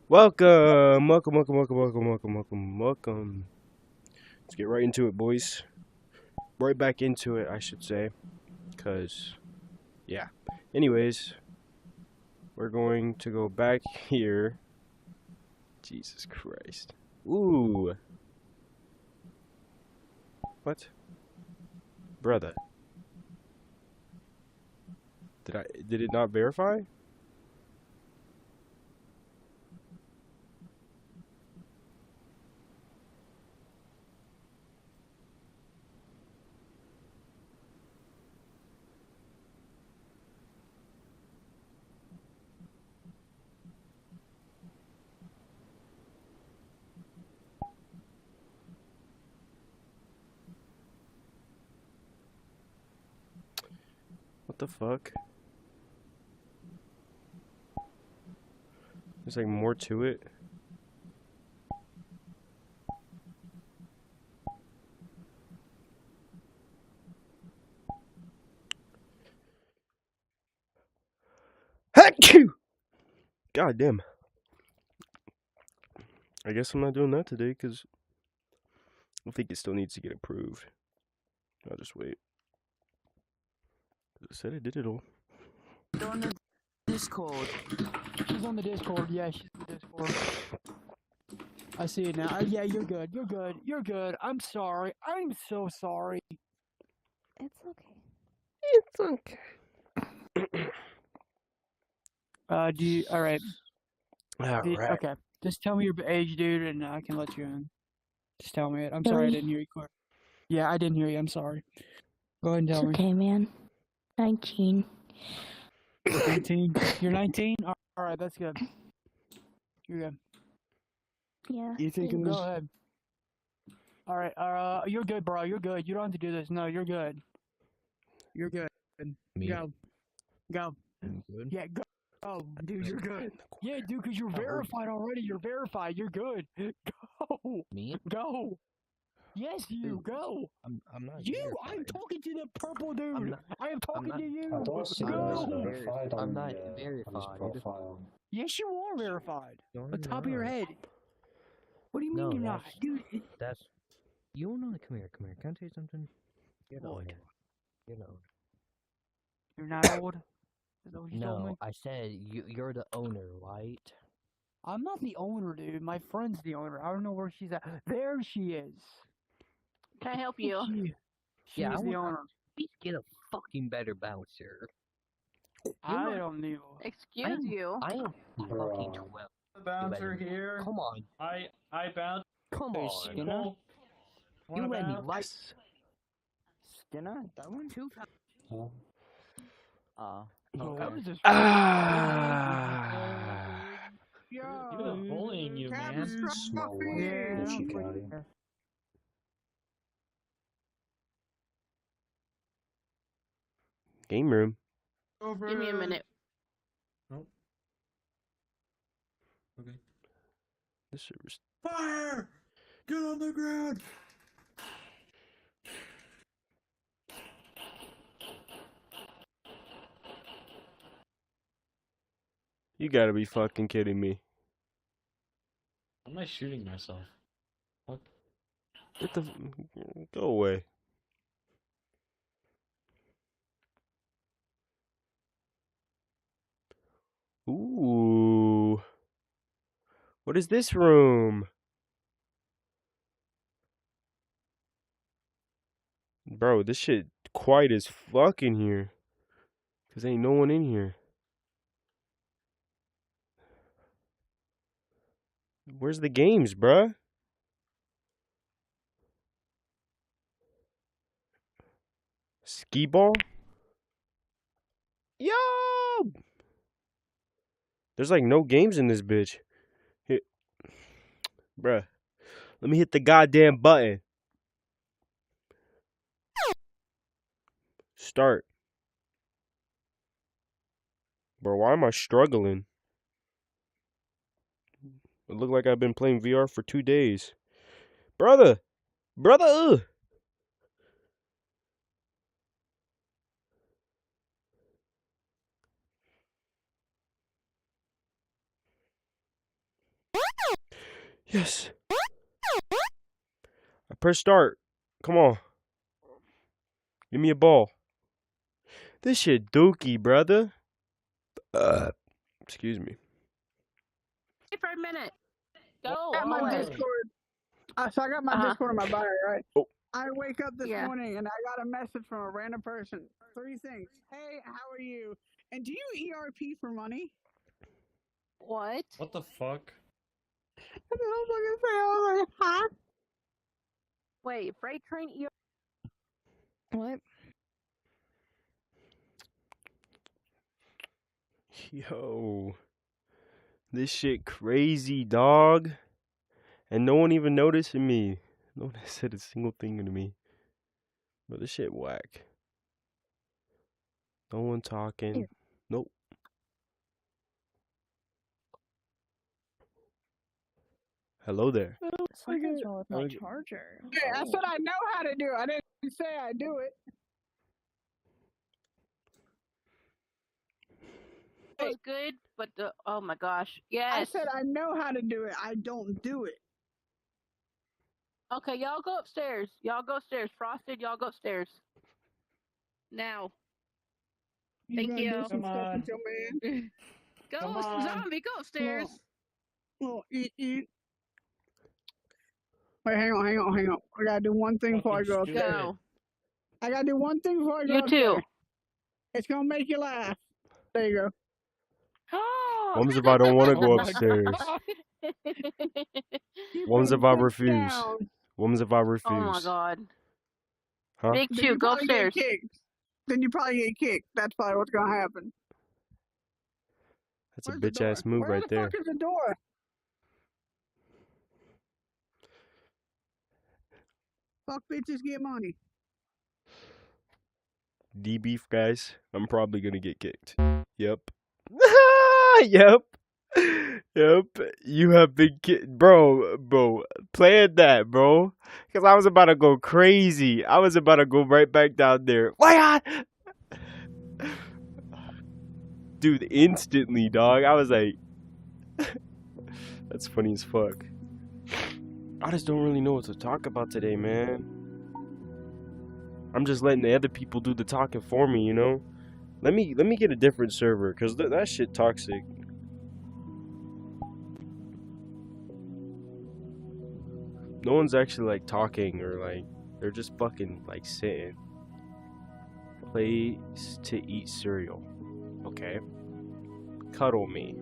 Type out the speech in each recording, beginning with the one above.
Welcome. Let's get right into it, boys. Right back into it, I should say. Because, yeah. Anyways, we're going to go back here. Jesus Christ. Ooh. What? Brother. Did it not verify? What the fuck? There's like more to it. Achoo! God damn. I guess I'm not doing that today because I think it still needs to get approved. I'll just wait. I said I did it all. On the Discord. She's on the Discord. Yeah, she's on the Discord. I see it now. Yeah, you're good. You're good. I'm sorry. I'm so sorry. It's okay. It's okay. Do you? All right. Alright. Okay. Just tell me your age, dude, and I can let you in. Just tell me it. I'm sorry I didn't hear you clear. Yeah, I didn't hear you. I'm sorry. Go ahead and tell me. Okay, man. 19. 19. You're 19? All right, that's good. You're good. Yeah. You thinking this? Go ahead. All right. You're good, bro. You're good. You don't have to do this. No, you're good. You're good. Me? Go. I'm good. Yeah, go. Oh, dude, you're good. Yeah, dude, because you're verified already. You're verified. You're good. Go. Me? Go. Yes, you. Go. I'm not You. verified. I'm talking to the purple dude. I am talking not- to you. I don't see you as Go. verified I'm on, not on his verified. profile. Yes, you are verified. No, On the I'm top of your not. head. What do you mean No, you're not? Dude, That's you don't know. Come here. Can I tell you something? You're not What? old. You're not old. you're not old? Is that what you told me? No, I said you're the owner, right? I'm not the owner, dude. My friend's the owner. I don't know where she's at. There she is. Can I help you? She is the owner. Please get a fucking better bouncer. I don't know. Excuse you. I am fucking Bruh. 12. The bouncer better- here. Come on. I bounce. Come Hey, on. Skinner? Cole. You Wanna let me bounce? right. Skinner? That one? Huh? Oh, that was just. He was bullying you, man. Small white Yeah, Gucci I'm caddy. like- Game room. Over. Give me a minute. Oh. Okay. This server's. Fire! Get on the ground! You gotta be fucking kidding me. Why am I shooting myself? Get the. Go away. Ooh. What is this room? Bro, this shit quiet as fuck in here. Cause ain't no one in here. Where's the games, bruh? Skee ball? Yo! There's like no games in this bitch. Hit. Bruh. Let me hit the goddamn button. Start. Bro, why am I struggling? It look like I've been playing VR for 2 days. Brother! Brother! Yes. I press start. Come on. Give me a ball. This shit dookie, brother. Excuse me. Wait for a minute. Go I got my away. Discord. So I got my Uh-huh. Discord in my bio, right? Oh. I wake up this Yeah. morning and I got a message from a random person. 3 things. Hey, how are you? And do you ERP for money? What? What the fuck? And then I was like, huh? Wait, freight train What? Yo. This shit crazy, dog. And no one even noticing me. No one has said a single thing to me. But this shit whack. No one talking. Nope. Hello there. Something's wrong with my Okay. charger. Hey, I said I know how to do it. I didn't say I do it. was good, but the oh my gosh. I Yes. said I know how to do it. I don't do it. Okay, y'all go upstairs. Y'all go upstairs. Frosted, y'all go upstairs. Now. Thank gotta do you. some Come stuff on. with your man. Go, Come on. zombie, go upstairs. Oh, eat. Wait, hang on. I gotta do one thing before I go up Fucking there. stupid. Go. I gotta do one thing before I go You up too. there. It's gonna make you laugh. There you go. What if I don't want to go Oh my upstairs? You What put if I them refuse? down, What if I Oh refuse? my god. Huh? Big then Chew, you go probably get upstairs. kicked. Then you probably get kicked. That's probably what's gonna happen. That's a Where's the bitch door? ass move Where right the there. fuck is the door? Fuck bitches get money. D beef guys, I'm probably gonna get kicked. Yep. Yep. Yep. You have been kicked, bro. Plan that, bro. Cause I was about to go crazy. I was about to go right back down there. Why? Dude, instantly, dog. I was like, that's funny as fuck. I just don't really know what to talk about today, man. I'm just letting the other people do the talking for me, you know? Let me get a different server, cause that shit toxic. No one's actually like talking or like they're just fucking like sitting. Place to eat cereal. Okay. Cuddle me.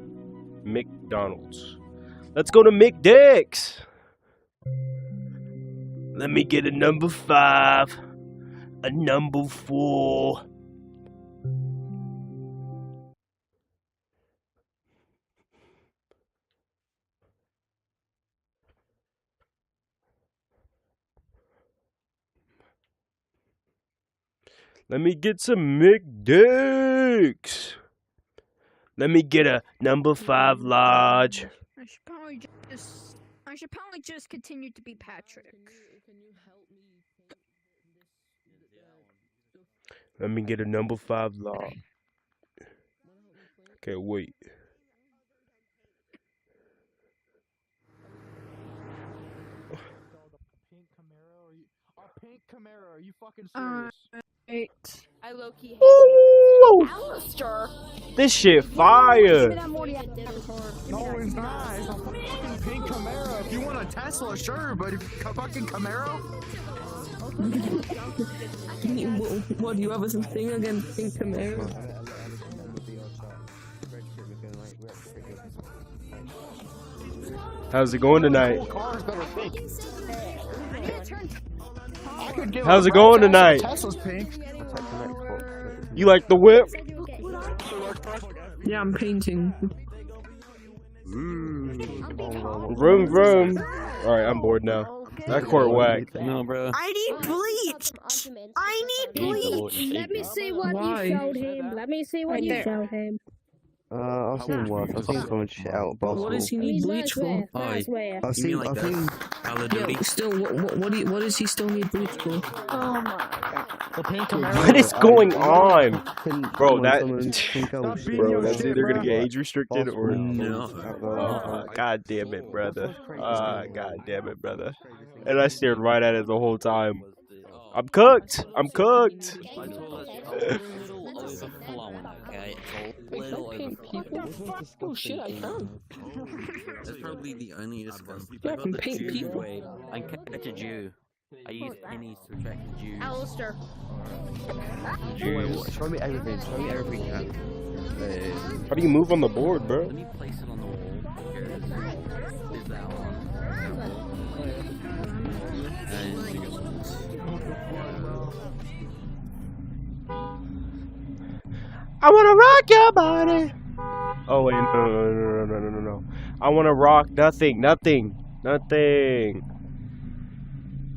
McDonald's. Let's go to McDick's. Let me get a number 5. A number 4. Let me get some McDick's. Let me get a number 5 large. I should probably just continue to be Patrick. Let me get a number 5 large. Okay, wait. Pink Camaro, are you fucking serious? I low-key hate Ooh, Alistair. this shit fire. No, it's not. It's a fucking pink Camaro. If you want a Tesla, sure, but if fucking Camaro? What do you have a thing against Pink Camaro? How's it going tonight? Cars that are pink. I could give How's a it going rat's ass if tonight? Tesla's pink. You like the whip? Yeah, I'm painting. Vroom vroom. Alright, I'm bored now. That court whack. No, bro. I need bleach. I need bleach. Let me see what Why? you showed him. Let me see what you showed him. I've seen work. I've seen someone shit out of What does he need bleach for? That's where. I've seen. Yeah, still, what does he still need bleach for? Oh my god. The pink Camaro. What is going on? Bro, Bro, that- Bro, That's either gonna get age restricted or No. God damn it, brother. God damn it, brother. And I stared right at it the whole time. I'm cooked. I'm cooked. Oh shit, I can. That's probably the only disgusting. Yeah, I can paint people. I catch a Jew. I use pennies to attract the Jews. Alistair. Show me everything. Show me everything you have. How do you move on the board, bro? Let me place it on the wall. Here's that one. I wanna rock your body. Oh wait, no. I wanna rock nothing. I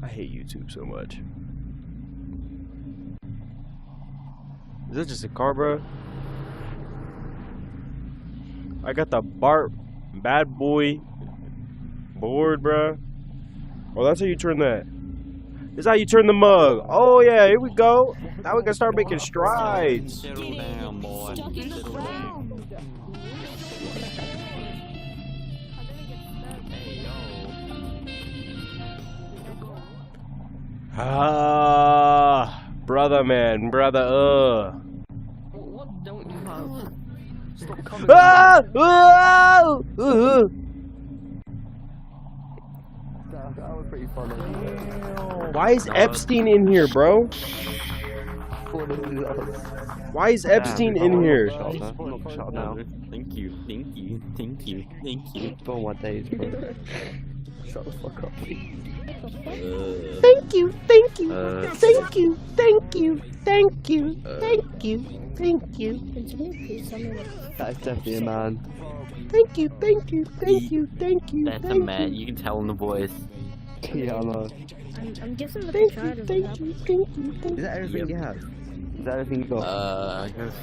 hate YouTube so much. Is that just a car, bro? I got the bad boy board, bro. Oh, that's how you turn that. This is how you turn the mug. Oh yeah, here we go. Now we can start making strides. Settle down, boy. Settle down. Ah, brother, man, brother. What don't you have? Stop coming. Ah! That was pretty funny. Why is Epstein in here, bro? Why is Epstein in here? Shut now. Thank you. For my days, bro. Shut the fuck up. Thank you. That's definitely a man. Thank you. That's a man. You can tell in the voice. Yeah, I know. I'm guessing the Thank you. Is that everything you have? Is that everything you got? I guess,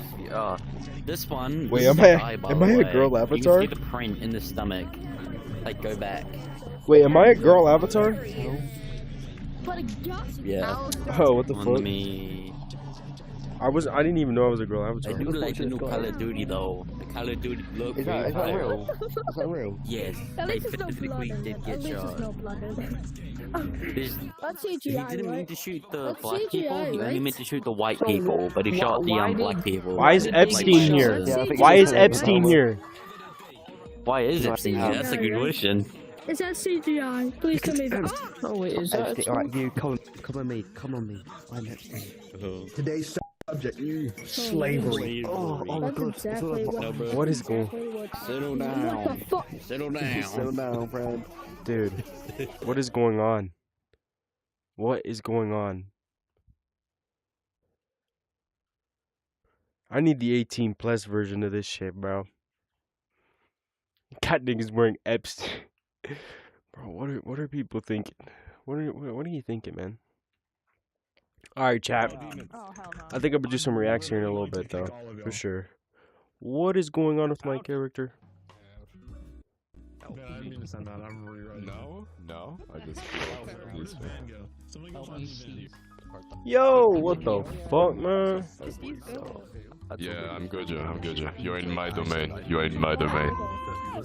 this one. Wait, this am is I- a guy, by am the I a way. girl avatar? You can see the print in the stomach. Like, go back. Wait, am I a girl avatar? Yeah. Oh, what the On fuck? me. I didn't even know I was a girl I avatar. do like the new Call of Duty though. The Call of Duty look. Is that real? Is that real? Yes. At They least it's no physically blood. did At get least it's shot. no blood. There's- That's He CGI, didn't mean right? to shoot the That's black people. CGI, He only right? meant to shoot the white people, but he shot the why black did- people. Why is Like, Epstein like, here? Yeah, I think Why it's is real. Epstein here? Why is Epstein here? That's a good question. Is that CGI? Please tell me that. Oh wait, is that? Epstein, alright, you come on me. I'm Epstein. Today's subject: slavery. Oh my That's god. exactly what. What is going? Exactly what. Settle What the fuck? Settle Settle down, friend. Dude, what is going on? What is going on? I need the 18 plus version of this shit, bro. Got niggas wearing Epstein. Bro, what are people thinking? What are you thinking, man? Alright, chat. I think I'm gonna do some reacts here in a little bit, though. For sure. What is going on with my character? No. I just. Yo, what the fuck, man? Yeah, I'm good, yeah. You're in my domain.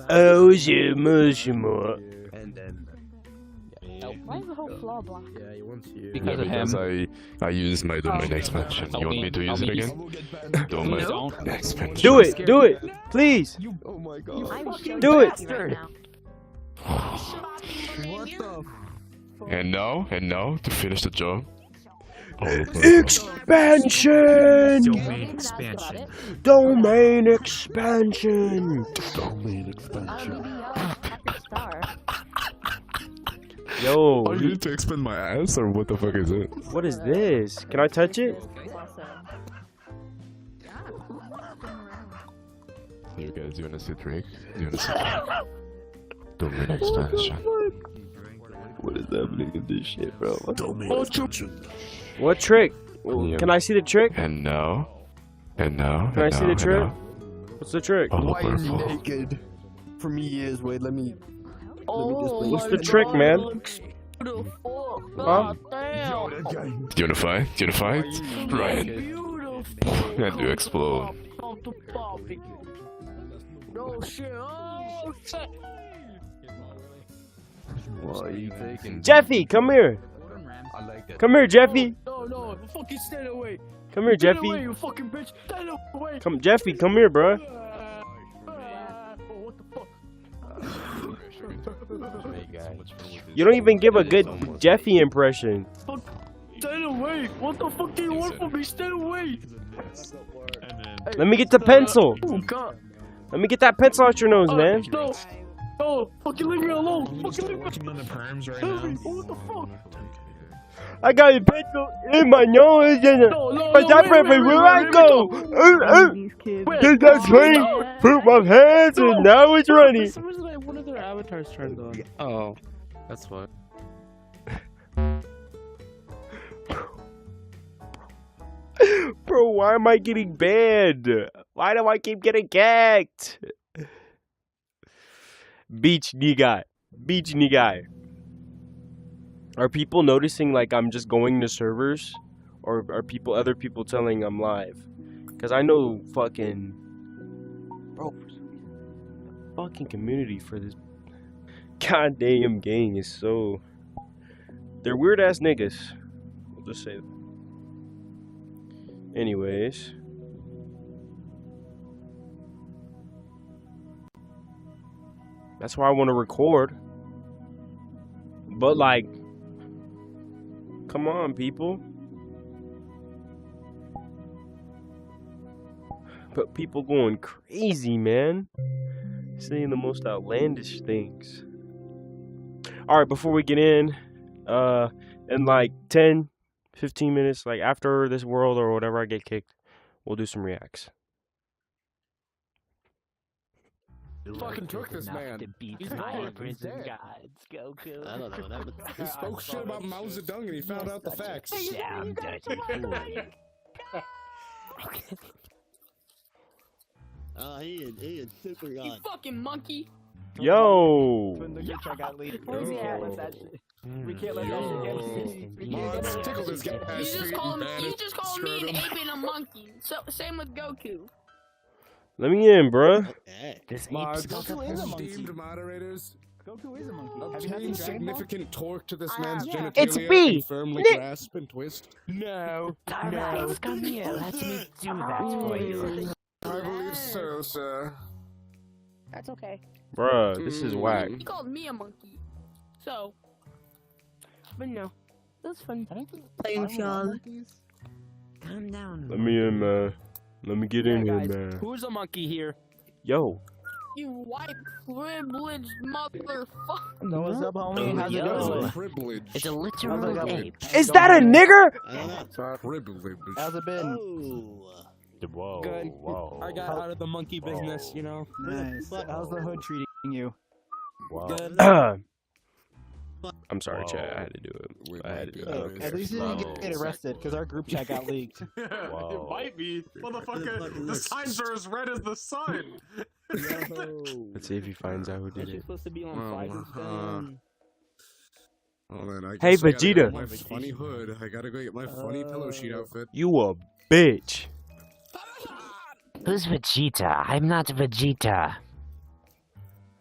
Oh, je more. And then. Why is the whole floor black? Yeah, he wants you. Yeah, because I use my domain expansion. You want me to use it again? Domain expansion. Do it, please. Oh my god. Do it. What the? And now, to finish the job. Expansion. Domain expansion. Domain expansion. Yo, Oh, you need to expand my ass, or what the fuck is it? what is this? Can I touch it? You guys, you wanna see trick? Domain expansion. What is happening in this shit, bro? Domain expansion. What trick? Yeah. Can I see the trick? And now. Can I see the trick? What's the trick? Oh, Why is he purple. naked? For me years, wait, let me Oh, What's the trick, man? Beautiful. Huh? Do you wanna fight? Do you wanna fight? Right. And you explode. No shit. Oh shit. What are you taking? Jeffy, come here. I like it. Come here, Jeffy. No, fucking stand away. Come here, Stand away, Jeffy. you fucking bitch. Stand away. Come, Jeffy, come here, bruh. What the fuck? You don't even give a good Jeffy impression. Stand away. What the fuck do you want from me? Stand away. Let me get the pencil. Oh god. Let me get that pencil out your nose, man. No. No, fucking leave me alone. Fucking leave me Watching on the primes right alone. now. What the fuck? I got a pencil in my nose, and but that's everywhere I go. Get that train, poop my hands, and now it's running. One of their avatars turned on. Oh, that's what. Bro, why am I getting banned? Why do I keep getting kicked? Beach nigga. Beach nigga. Are people noticing like I'm just going to servers? Or are other people telling I'm live? Cause I know fucking bro, for some reason the fucking community for this goddamn game is so, they're weird ass niggas. We'll just say that. Anyways. That's why I want to record. But like, come on, people. But people going crazy, man. Saying the most outlandish things. Alright, before we get in like 10, 15 minutes, like after this world or whatever I get kicked, we'll do some reacts. Fucking took this man. He's prison gods, Goku. I don't know. He spoke shit about Mao Zedong and he found out the facts. Damn dirty fool. He is super You young. fucking monkey. Yo! When the good try got leaked. Where's he at? Let that shit. We can't let that shit get we can't get that Tickle this shit. guy's You just feet called and you just called me an scrotum. ape and a monkey. So same with Goku. Let me in, bruh. This Mars, ape's Goku is a monkey. esteemed moderators, Goku is a monkey. Have you obtain seen Dragon Ball? significant torque to this I man's have. genitalia It's me, and firmly Nick. grasp and twist. No. Alright, come here. Let me do that for you. I believe so, sir. That's okay. Bruh, this is whack. He called me a monkey. So, but no, that's fun. Thanks, y'all. Calm down. Let me in, man. Let me get in here, Guys, man. who's a monkey here? Yo. You white privileged motherfucker. No, what's up, homie? How's it Yo. going? Privilege. It's a literal ape. Is that a nigger? Privilege. How's it been? Whoa, Good. whoa. I got out of the monkey business, you know. Nice. How's the hood treating you? Good. I'm sorry, Chad. I had to do it. I had to do it. At least you didn't get arrested because our group chat got leaked. It might be. Motherfucker, the signs are as red as the sun. Let's see if he finds out who did it. Supposed to be on Oh man, I Hey, guess I gotta Vegeta. go get my funny hood. I gotta go get my funny pillow sheet outfit. You a bitch. Who's Vegeta? I'm not Vegeta.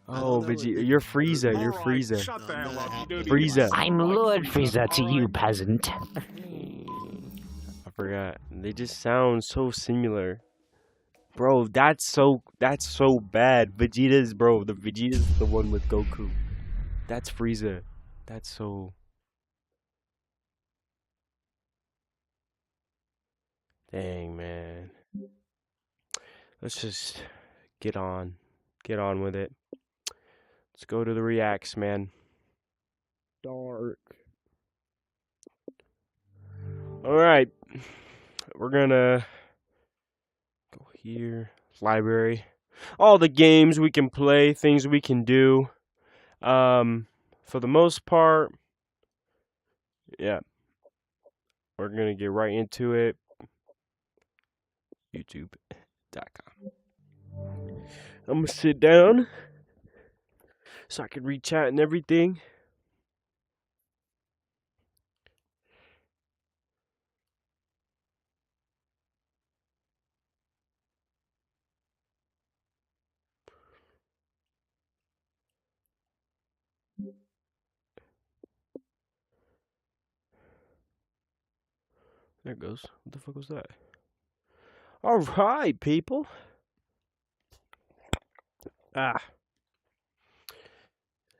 Oh, Vegeta. You're Frieza. You're Frieza. Shut the hell up, you dude. Frieza. I'm Lord Frieza to you, peasant. I forgot. They just sound so similar. Bro, that's so bad. Vegeta's, bro. The Vegeta's the one with Goku. That's Frieza. That's so... Dang, man. Let's just get on with it. Let's go to the reacts, man. Dark. Alright. We're gonna go here. Library. All the games we can play, things we can do. For the most part, yeah. We're gonna get right into it. YouTube.com. I'm gonna sit down so I can read chat and everything. There it goes. What the fuck was that? Alright, people.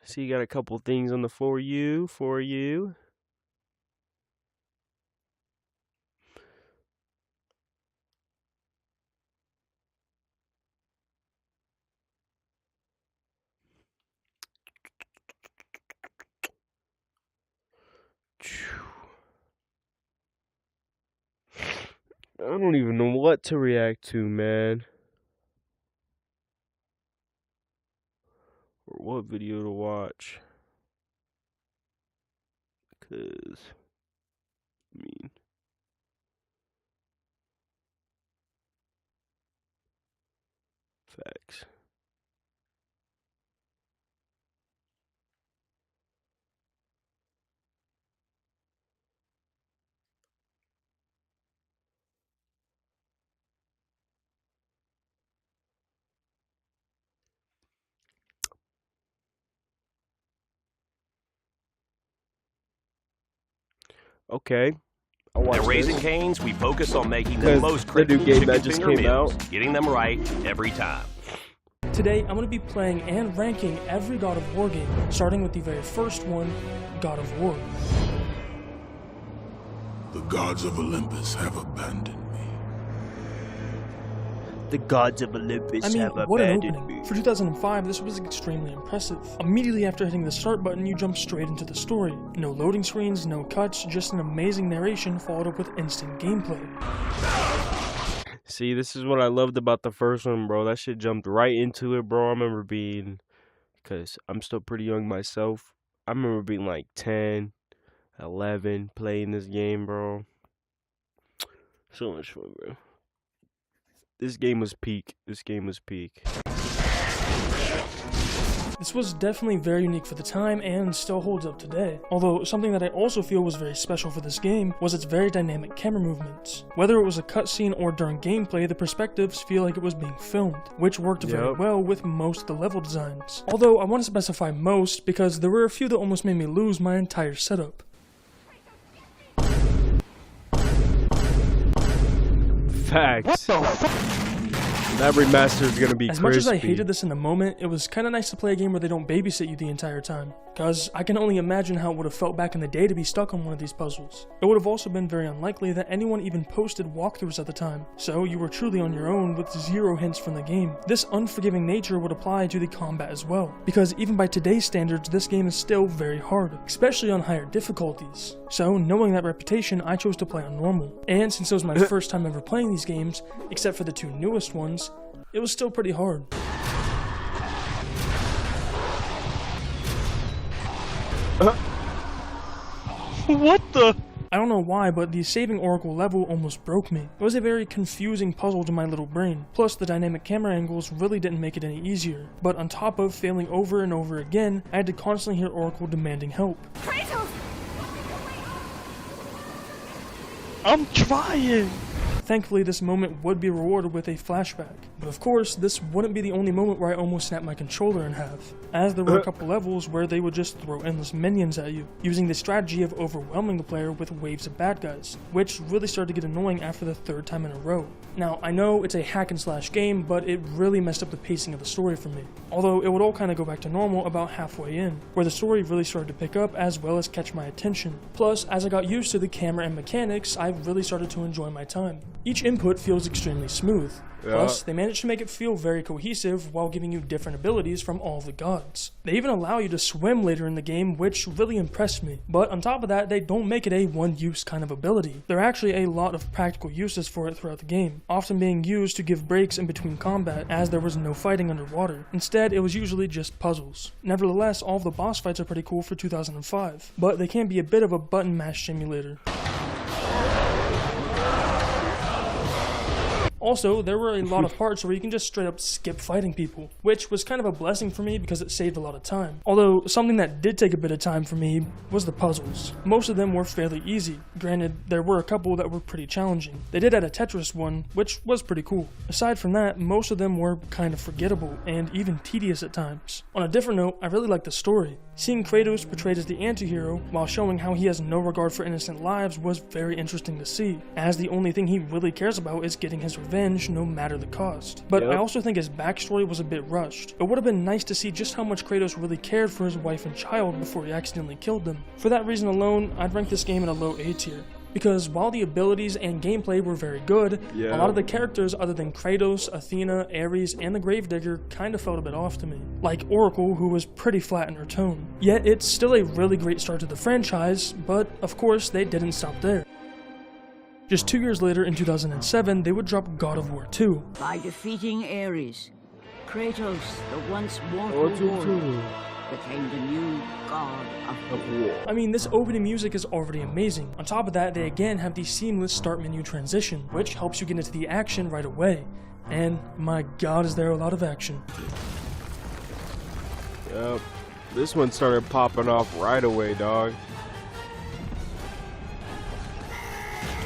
See, you got a couple things on the for you. I don't even know what to react to, man. Or what video to watch. 'Cause, I mean, facts. Okay. At Raising Cane's, we focus on making the most the new critical game that chicken just finger came meals, out. getting them right every time. Today, I'm going to be playing and ranking every God of War game, starting with the very first one, God of War. The gods of Olympus have abandoned me. The gods of Olympus have what an abandoned opening. me. For 2005, this was extremely impressive. Immediately after hitting the start button, you jump straight into the story. No loading screens, no cuts, just an amazing narration followed up with instant gameplay. See, this is what I loved about the first one, bro. That shit jumped right into it, bro. I remember being, because I'm still pretty young myself, I remember being like 10, 11, playing this game, bro. So much fun, bro. This game was peak. This game was peak. This was definitely very unique for the time and still holds up today. Although something that I also feel was very special for this game was its very dynamic camera movements. Whether it was a cutscene or during gameplay, the perspectives feel like it was being filmed, which worked very well with most of the level designs. Although I want to specify most because there were a few that almost made me lose my entire setup. Facts. That remaster is gonna be As crispy. much as I hated this in the moment, it was kinda nice to play a game where they don't babysit you the entire time. Cause I can only imagine how it would have felt back in the day to be stuck on one of these puzzles. It would have also been very unlikely that anyone even posted walkthroughs at the time, so you were truly on your own with zero hints from the game. This unforgiving nature would apply to the combat as well, because even by today's standards, this game is still very hard, especially on higher difficulties. So knowing that reputation, I chose to play on normal. And since it was my first time ever playing these games, except for the two newest ones, it was still pretty hard. What the? I don't know why, but the saving oracle level almost broke me. It was a very confusing puzzle to my little brain. Plus, the dynamic camera angles really didn't make it any easier. But on top of failing over and over again, I had to constantly hear Oracle demanding help. Kratos! I'm trying! Thankfully, this moment would be rewarded with a flashback. But of course, this wouldn't be the only moment where I almost snapped my controller in half, as there were a couple levels where they would just throw endless minions at you, using the strategy of overwhelming the player with waves of bad guys, which really started to get annoying after the third time in a row. Now, I know it's a hack and slash game, but it really messed up the pacing of the story for me. Although it would all kind of go back to normal about halfway in, where the story really started to pick up as well as catch my attention. Plus, as I got used to the camera and mechanics, I really started to enjoy my time. Each input feels extremely smooth. Plus, they managed to make it feel very cohesive while giving you different abilities from all the gods. They even allow you to swim later in the game, which really impressed me. But on top of that, they don't make it a one-use kind of ability. There are actually a lot of practical uses for it throughout the game, often being used to give breaks in between combat as there was no fighting underwater. Instead, it was usually just puzzles. Nevertheless, all of the boss fights are pretty cool for 2005, but they can be a bit of a button mash simulator. Also, there were a lot of parts where you can just straight up skip fighting people, which was kind of a blessing for me because it saved a lot of time. Although, something that did take a bit of time for me was the puzzles. Most of them were fairly easy. Granted, there were a couple that were pretty challenging. They did add a Tetris one, which was pretty cool. Aside from that, most of them were kind of forgettable and even tedious at times. On a different note, I really liked the story. Seeing Kratos portrayed as the anti-hero while showing how he has no regard for innocent lives was very interesting to see, as the only thing he really cares about is getting his revenge no matter the cost. But I also think his backstory was a bit rushed. It would have been nice to see just how much Kratos really cared for his wife and child before he accidentally killed them. For that reason alone, I'd rank this game in a low A tier. Because while the abilities and gameplay were very good, a lot of the characters other than Kratos, Athena, Ares, and the Gravedigger kinda felt a bit off to me. Like Oracle, who was pretty flat in her tone. Yet it's still a really great start to the franchise, but of course they didn't stop there. Just 2 years later, in 2007, they would drop God of War 2. By defeating Ares, Kratos, the once mortal warrior, became the new god of war. I mean, this opening music is already amazing. On top of that, they again have the seamless start menu transition, which helps you get into the action right away. And my god, is there a lot of action. Yep. This one started popping off right away, dog.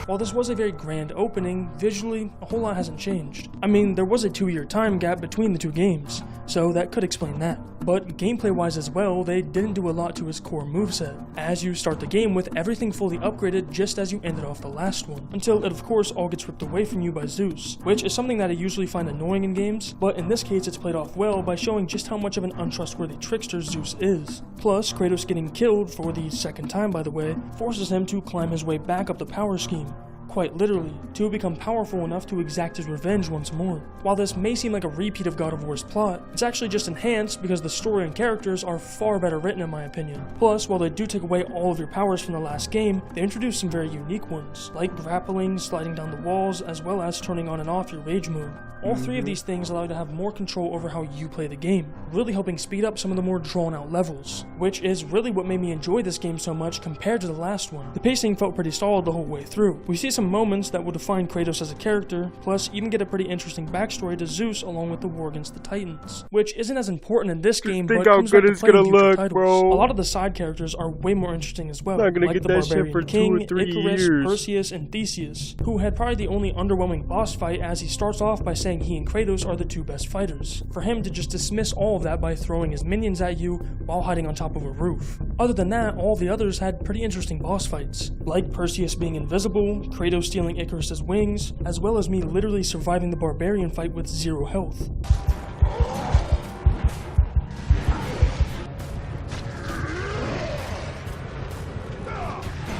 While this was a very grand opening, visually, a whole lot hasn't changed. I mean, there was a 2-year time gap between the two games, so that could explain that. But gameplay-wise as well, they didn't do a lot to his core moveset, as you start the game with everything fully upgraded just as you ended off the last one, until it of course all gets ripped away from you by Zeus, which is something that I usually find annoying in games, but in this case it's played off well by showing just how much of an untrustworthy trickster Zeus is. Plus, Kratos getting killed, for the second time by the way, forces him to climb his way back up the power scheme. Quite literally, to become powerful enough to exact his revenge once more. While this may seem like a repeat of God of War's plot, it's actually just enhanced because the story and characters are far better written in my opinion. Plus, while they do take away all of your powers from the last game, they introduce some very unique ones, like grappling, sliding down the walls, as well as turning on and off your rage mode. All three of these things allow you to have more control over how you play the game, really helping speed up some of the more drawn out levels, which is really what made me enjoy this game so much compared to the last one. The pacing felt pretty solid the whole way through. We see some moments that will define Kratos as a character, plus even get a pretty interesting backstory to Zeus along with the war against the Titans, which isn't as important in this game, but comes back to play in future titles. Bro. A lot of the side characters are way more interesting as well, like the Barbarian King, Icarus, Perseus, and Theseus, who had probably the only underwhelming boss fight as he starts off by saying he and Kratos are the two best fighters, for him to just dismiss all of that by throwing his minions at you while hiding on top of a roof. Other than that, all the others had pretty interesting boss fights, like Perseus being invisible, Kratos stealing Icarus's wings, as well as me literally surviving the Barbarian fight with 0 health.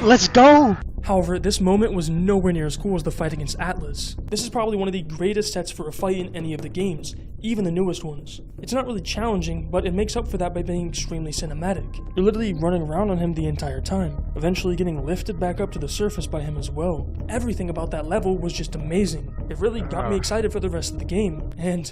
Let's go! However, this moment was nowhere near as cool as the fight against Atlas. This is probably one of the greatest sets for a fight in any of the games, even the newest ones. It's not really challenging, but it makes up for that by being extremely cinematic. You're literally running around on him the entire time, eventually getting lifted back up to the surface by him as well. Everything about that level was just amazing. It really got me excited for the rest of the game, and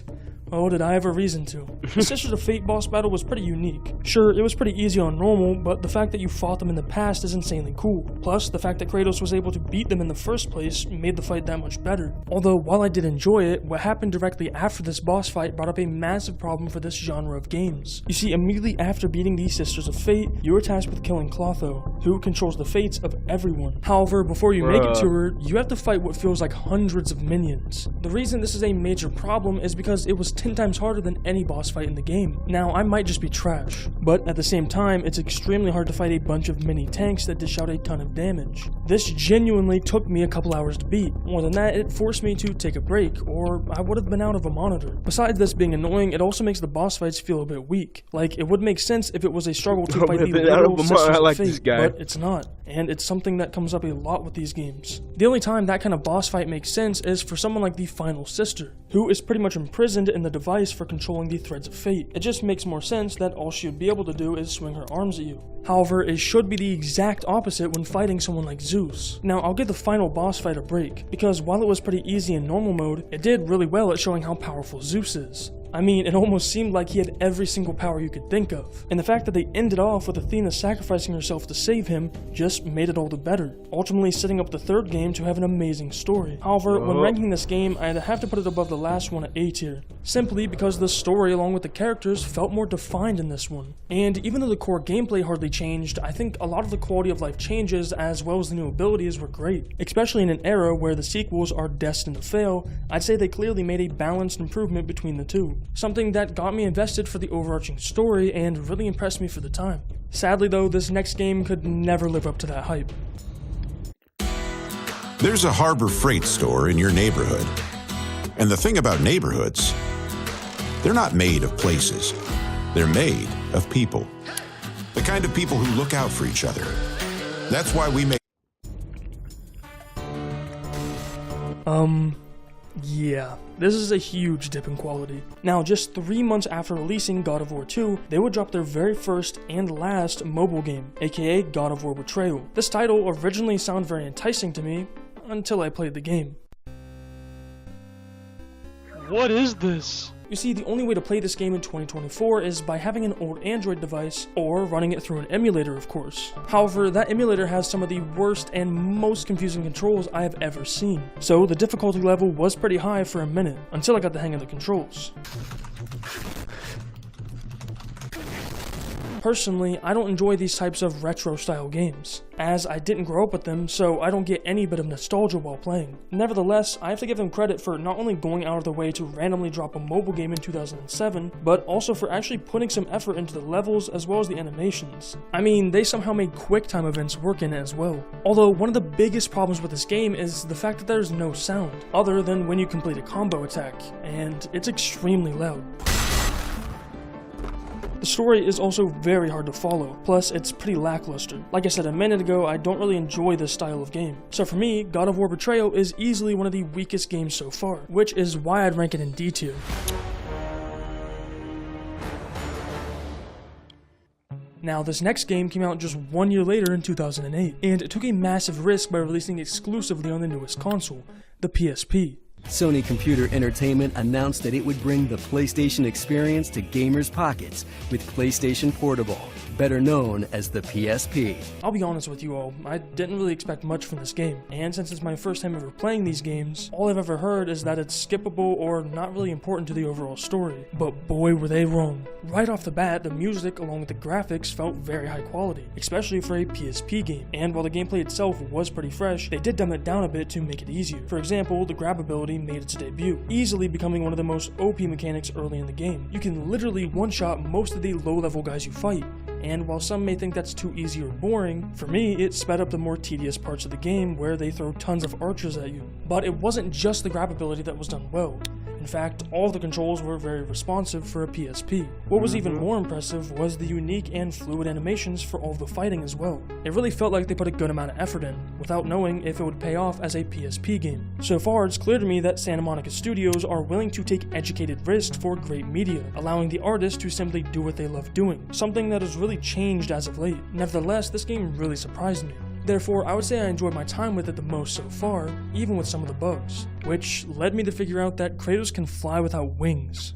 oh, did I have a reason to. The Sisters of Fate boss battle was pretty unique. Sure, it was pretty easy on normal, but the fact that you fought them in the past is insanely cool. Plus, the fact that Kratos was able to beat them in the first place made the fight that much better. Although, while I did enjoy it, what happened directly after this boss fight brought up a massive problem for this genre of games. You see, immediately after beating these Sisters of Fate, you were tasked with killing Clotho, who controls the fates of everyone. However, before you make it to her, you have to fight what feels like hundreds of minions. The reason this is a major problem is because it was 10 times harder than any boss fight in the game. Now, I might just be trash, but at the same time, it's extremely hard to fight a bunch of mini tanks that dish out a ton of damage. This genuinely took me a couple hours to beat. More than that, it forced me to take a break, or I would have been out of a monitor. Besides this being annoying, it also makes the boss fights feel a bit weak. Like, it would make sense if it was a struggle to fight the literal Sisters of Fate, but it's not. And it's something that comes up a lot with these games. The only time that kind of boss fight makes sense is for someone like the Final Sister, who is pretty much imprisoned in the device for controlling the threads of fate. It just makes more sense that all she would be able to do is swing her arms at you. However, it should be the exact opposite when fighting someone like Zeus. Now, I'll give the final boss fight a break, because while it was pretty easy in normal mode, it did really well at showing how powerful Zeus is. I mean, it almost seemed like he had every single power you could think of, and the fact that they ended off with Athena sacrificing herself to save him just made it all the better, ultimately setting up the third game to have an amazing story. However, when ranking this game, I'd have to put it above the last one at A tier, simply because the story along with the characters felt more defined in this one. And even though the core gameplay hardly changed, I think a lot of the quality of life changes as well as the new abilities were great. Especially in an era where the sequels are destined to fail, I'd say they clearly made a balanced improvement between the two. something that got me invested for the overarching story and really impressed me for the time. Sadly though, this next game could never live up to that hype. There's a Harbor Freight store in your neighborhood. And the thing about neighborhoods, they're not made of places. They're made of people. The kind of people who look out for each other. That's why we make... Yeah, this is a huge dip in quality. Now, just 3 months after releasing God of War 2, they would drop their very first and last mobile game, aka God of War Betrayal. This title originally sounded very enticing to me, until I played the game. What is this? You see, the only way to play this game in 2024 is by having an old Android device, or running it through an emulator, of course. However, that emulator has some of the worst and most confusing controls I have ever seen. So the difficulty level was pretty high for a minute, until I got the hang of the controls. Personally, I don't enjoy these types of retro-style games, as I didn't grow up with them, so I don't get any bit of nostalgia while playing. Nevertheless, I have to give them credit for not only going out of their way to randomly drop a mobile game in 2007, but also for actually putting some effort into the levels as well as the animations. I mean, they somehow made QuickTime events work in it as well. Although, one of the biggest problems with this game is the fact that there's no sound, other than when you complete a combo attack, and it's extremely loud. The story is also very hard to follow, plus it's pretty lackluster. Like I said a minute ago, I don't really enjoy this style of game. So for me, God of War Betrayal is easily one of the weakest games so far, which is why I'd rank it in D tier. Now, this next game came out just 1 year later in 2008, and it took a massive risk by releasing exclusively on the newest console, the PSP. Sony Computer Entertainment announced that it would bring the PlayStation experience to gamers' pockets with PlayStation Portable, better known as the PSP. I'll be honest with you all, I didn't really expect much from this game, and since it's my first time ever playing these games, all I've ever heard is that it's skippable or not really important to the overall story. But boy were they wrong. Right off the bat, the music along with the graphics felt very high quality, especially for a PSP game, and while the gameplay itself was pretty fresh, they did dumb it down a bit to make it easier. For example, the grab ability made its debut, easily becoming one of the most OP mechanics early in the game. You can literally one-shot most of the low-level guys you fight, and while some may think that's too easy or boring, for me it sped up the more tedious parts of the game where they throw tons of archers at you. But it wasn't just the grab ability that was done well. In fact, all of the controls were very responsive for a PSP. What was even more impressive was the unique and fluid animations for all of the fighting as well. It really felt like they put a good amount of effort in, without knowing if it would pay off as a PSP game. So far, it's clear to me that Santa Monica Studios are willing to take educated risks for great media, allowing the artists to simply do what they love doing, something that has really changed as of late. Nevertheless, this game really surprised me. Therefore, I would say I enjoyed my time with it the most so far, even with some of the bugs, which led me to figure out that Kratos can fly without wings.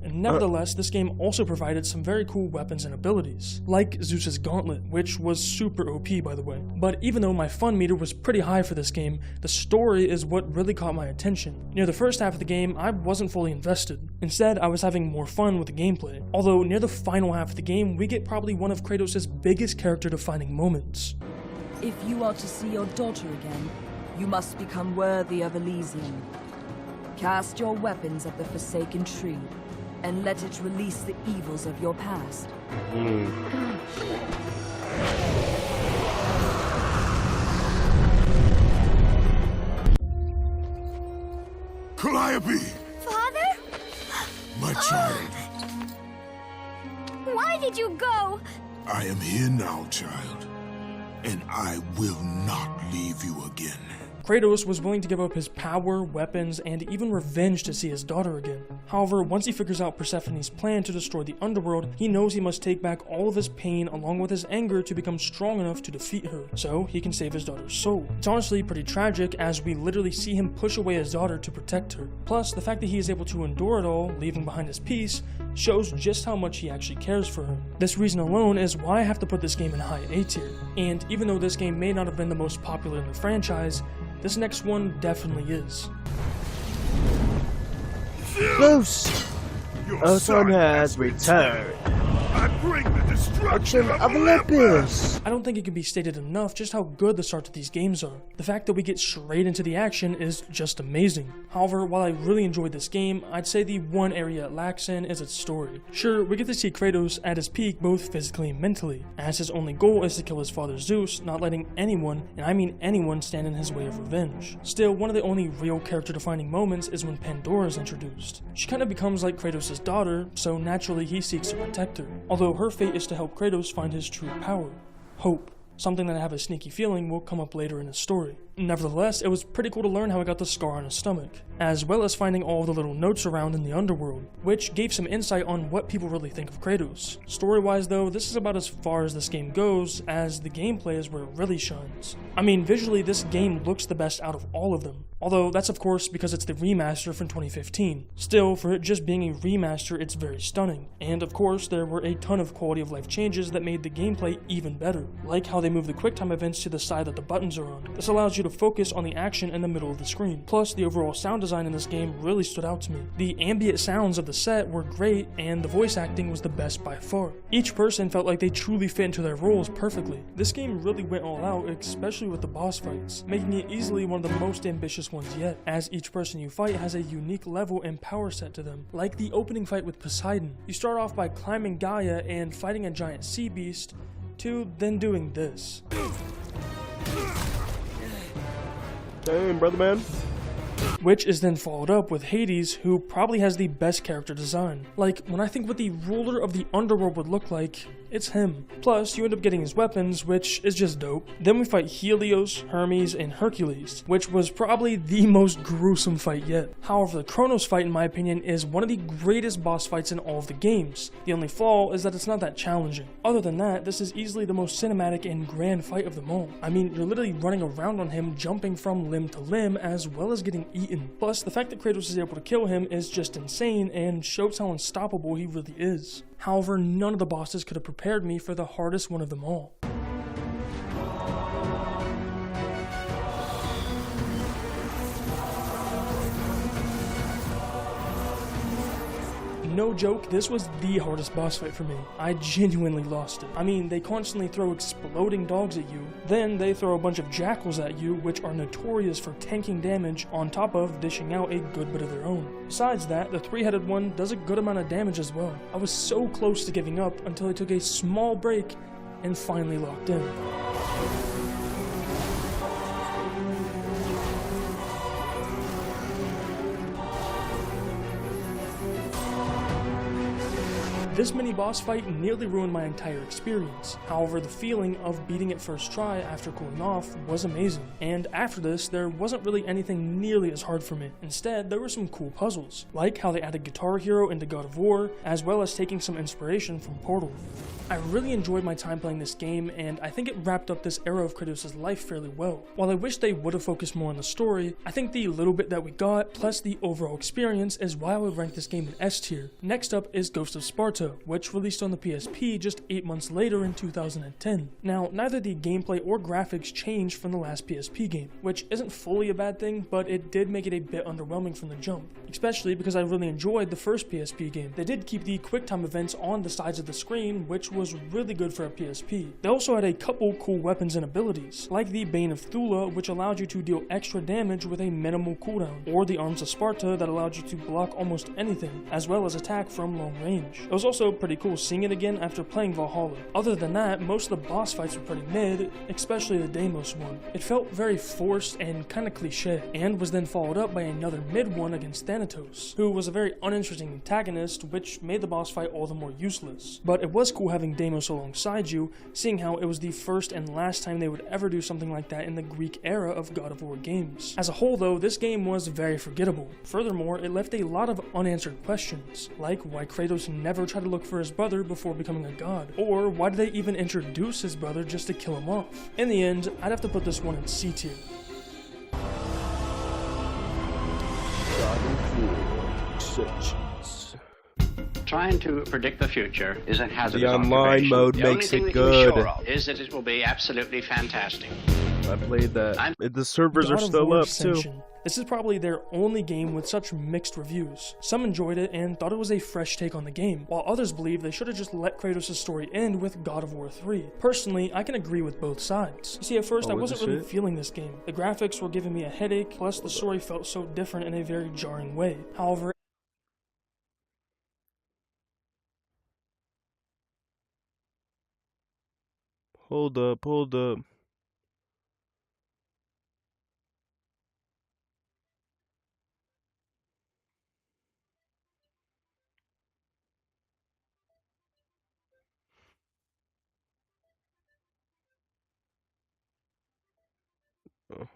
Nevertheless, this game also provided some very cool weapons and abilities, like Zeus's Gauntlet, which was super OP by the way. But even though my fun meter was pretty high for this game, the story is what really caught my attention. Near the first half of the game, I wasn't fully invested. Instead, I was having more fun with the gameplay. Although near the final half of the game, we get probably one of Kratos' biggest character-defining moments. If you are to see your daughter again, you must become worthy of Elysium. Cast your weapons at the Forsaken Tree, and let it release the evils of your past. Calliope! Father? My child. Why did you go? I am here now, child. And I will not leave you again. Kratos was willing to give up his power, weapons, and even revenge to see his daughter again. However, once he figures out Persephone's plan to destroy the underworld, he knows he must take back all of his pain along with his anger to become strong enough to defeat her, so he can save his daughter's soul. It's honestly pretty tragic as we literally see him push away his daughter to protect her. Plus, the fact that he is able to endure it all, leaving behind his peace, shows just how much he actually cares for her. This reason alone is why I have to put this game in high A tier. And even though this game may not have been the most popular in the franchise, this next one definitely is. Close! Our son has returned. I bring the destruction of Olympus! I don't think it can be stated enough just how good the start to these games are. The fact that we get straight into the action is just amazing. However, while I really enjoyed this game, I'd say the one area it lacks in is its story. Sure, we get to see Kratos at his peak both physically and mentally, as his only goal is to kill his father Zeus, not letting anyone, and I mean anyone, stand in his way of revenge. Still, one of the only real character-defining moments is when Pandora is introduced. She kind of becomes like Kratos' daughter, so naturally he seeks to protect her, although her fate is to help Kratos find his true power, hope. Something that I have a sneaky feeling will come up later in his story. Nevertheless, it was pretty cool to learn how he got the scar on his stomach, as well as finding all the little notes around in the underworld, which gave some insight on what people really think of Kratos. Story-wise though, this is about as far as this game goes, as the gameplay is where it really shines. I mean, visually this game looks the best out of all of them, although that's of course because it's the remaster from 2015. Still, for it just being a remaster, it's very stunning, and of course there were a ton of quality of life changes that made the gameplay even better, like how they move the QuickTime events to the side that the buttons are on. This allows you to focus on the action in the middle of the screen. Plus, the overall sound design in this game really stood out to me. The ambient sounds of the set were great, and the voice acting was the best by far. Each person felt like they truly fit into their roles perfectly. This game really went all out, especially with the boss fights, making it easily one of the most ambitious ones yet, as each person you fight has a unique level and power set to them. Like the opening fight with Poseidon. You start off by climbing Gaia and fighting a giant sea beast, to then doing this. Damn, brother man. Which is then followed up with Hades, who probably has the best character design. Like, when I think what the ruler of the underworld would look like, it's him. Plus, you end up getting his weapons, which is just dope. Then we fight Helios, Hermes, and Hercules, which was probably the most gruesome fight yet. However, the Kronos fight, in my opinion, is one of the greatest boss fights in all of the games. The only flaw is that it's not that challenging. Other than that, this is easily the most cinematic and grand fight of them all. I mean, you're literally running around on him, jumping from limb to limb, as well as getting eaten. Plus, the fact that Kratos is able to kill him is just insane and shows how unstoppable he really is. However, none of the bosses could have prepared me for the hardest one of them all. No joke, this was the hardest boss fight for me. I genuinely lost it. I mean, they constantly throw exploding dogs at you, then they throw a bunch of jackals at you, which are notorious for tanking damage on top of dishing out a good bit of their own. Besides that, the three-headed one does a good amount of damage as well. I was so close to giving up until I took a small break and finally locked in. This mini boss fight nearly ruined my entire experience. However, the feeling of beating it first try after cooling off was amazing. And after this, there wasn't really anything nearly as hard for me. Instead, there were some cool puzzles, like how they added Guitar Hero into God of War, as well as taking some inspiration from Portal. I really enjoyed my time playing this game, and I think it wrapped up this era of Kratos' life fairly well. While I wish they would have focused more on the story, I think the little bit that we got, plus the overall experience, is why I would rank this game in S tier. Next up is Ghost of Sparta, which released on the PSP just 8 months later in 2010. Now, neither the gameplay or graphics changed from the last PSP game, which isn't fully a bad thing, but it did make it a bit underwhelming from the jump, especially because I really enjoyed the first PSP game. They did keep the QuickTime events on the sides of the screen, which was really good for a PSP. They also had a couple cool weapons and abilities, like the Bane of Thula, which allowed you to deal extra damage with a minimal cooldown, or the Arms of Sparta that allowed you to block almost anything, as well as attack from long range. It was also pretty cool seeing it again after playing Valhalla. Other than that, most of the boss fights were pretty mid, especially the Deimos one. It felt very forced and kinda cliche, and was then followed up by another mid one against Thanatos, who was a very uninteresting antagonist, which made the boss fight all the more useless. But it was cool having Deimos alongside you, seeing how it was the first and last time they would ever do something like that in the Greek era of God of War games. As a whole though, this game was very forgettable. Furthermore, it left a lot of unanswered questions, like why Kratos never tried to look for his brother before becoming a god, or why did they even introduce his brother just to kill him off? In the end, I'd have to put this one in C tier. Trying to predict the future is a hazardous The online occupation. mode The makes only thing it we can be good. sure of is that it will be absolutely fantastic. I played that. The servers are God of still War up too. Ascension. This is probably their only game with such mixed reviews. Some enjoyed it and thought it was a fresh take on the game, while others believe they should have just let Kratos' story end with God of War 3. Personally, I can agree with both sides. You see, at first I wasn't really feeling this game. The graphics were giving me a headache, plus the story felt so different in a very jarring way. However, Hold up, hold up. Oh.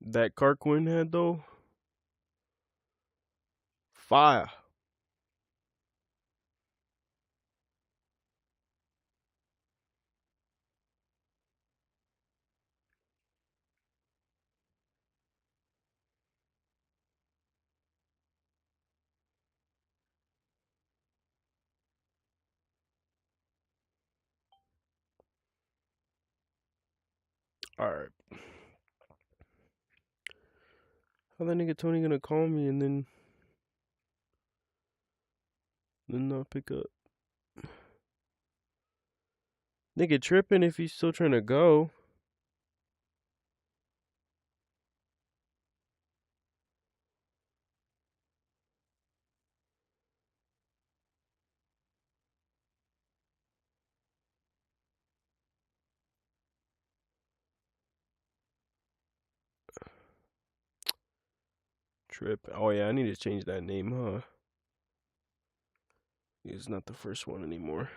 That Carquin had though. Fire. Alright. How that nigga Tony gonna call me and then not pick up? Nigga tripping if he's still trying to go. Trip. Oh yeah, I need to change that name, huh? It's not the first one anymore.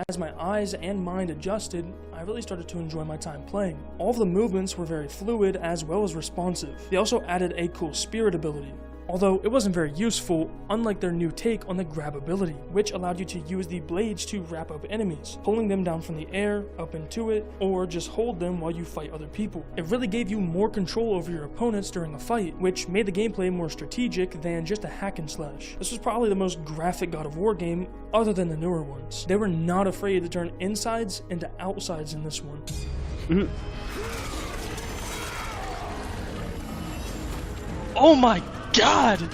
as my eyes and mind adjusted, I really started to enjoy my time playing. All of the movements were very fluid as well as responsive. They also added a cool spirit ability, although it wasn't very useful, unlike their new take on the grab ability, which allowed you to use the blades to wrap up enemies, pulling them down from the air, up into it, or just hold them while you fight other people. It really gave you more control over your opponents during a fight, which made the gameplay more strategic than just a hack and slash. This was probably the most graphic God of War game other than the newer ones. They were not afraid to turn insides into outsides in this one. Oh my God!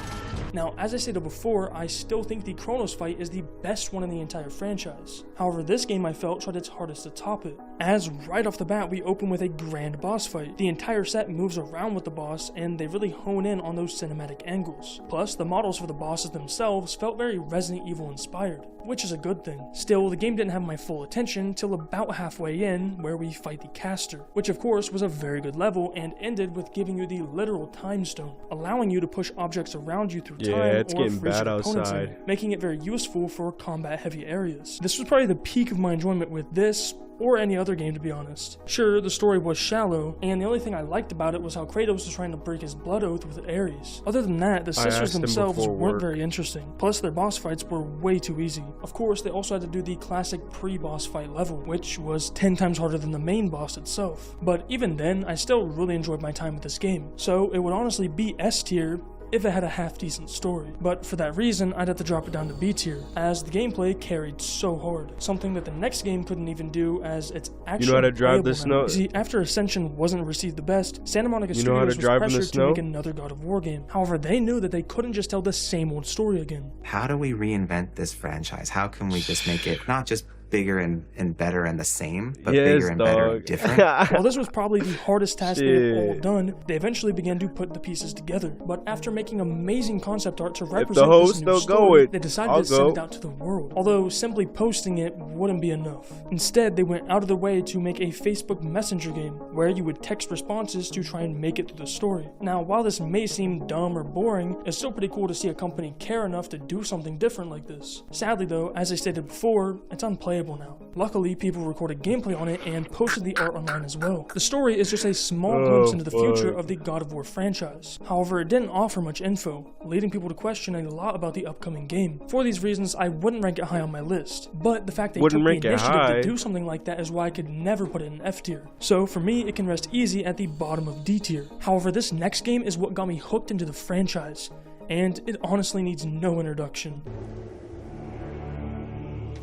Now, as I stated before, I still think the Kronos fight is the best one in the entire franchise. However, this game I felt tried its hardest to top it, as right off the bat we open with a grand boss fight. The entire set moves around with the boss, and they really hone in on those cinematic angles. Plus, the models for the bosses themselves felt very Resident Evil inspired, which is a good thing. Still, the game didn't have my full attention till about halfway in, where we fight the caster, which of course was a very good level and ended with giving you the literal time stone, allowing you to push objects around you through time it's or getting freeze bad your opponents in outside. it, making it very useful for combat heavy areas. This was probably the peak of my enjoyment with this, or any other game to be honest. Sure, the story was shallow, and the only thing I liked about it was how Kratos was trying to break his blood oath with Ares. Other than that, the sisters themselves weren't very interesting, plus their boss fights were way too easy. Of course, they also had to do the classic pre-boss fight level, which was 10 times harder than the main boss itself. But even then, I still really enjoyed my time with this game, so it would honestly be S tier if it had a half-decent story. But for that reason, I'd have to drop it down to B tier, as the gameplay carried so hard, something that the next game couldn't even do, as it's actually You know how to drive the snow? You see, after Ascension wasn't received the best, Santa Monica You know how to Studios drive was in the pressured to snow? make another God of War game. However, they knew that they couldn't just tell the same old story again. How do we reinvent this franchise? How can we just make it not just bigger and better and the same, but bigger and better and different? While this was probably the hardest task they had all done, they eventually began to put the pieces together. But after making amazing concept art to represent this new story, they decided to send it out to the world. Although simply posting it wouldn't be enough. Instead, they went out of their way to make a Facebook Messenger game, where you would text responses to try and make it through the story. Now, while this may seem dumb or boring, it's still pretty cool to see a company care enough to do something different like this. Sadly though, as I stated before, it's unplayable. playable now. Luckily, people recorded gameplay on it and posted the art online as well. The story is just a small glimpse into the future of the God of War franchise. However, it didn't offer much info, leading people to question a lot about the upcoming game. For these reasons, I wouldn't rank it high on my list, but the fact they took the initiative to do something like that is why I could never put it in F tier. So for me, it can rest easy at the bottom of D tier. However, this next game is what got me hooked into the franchise, and it honestly needs no introduction.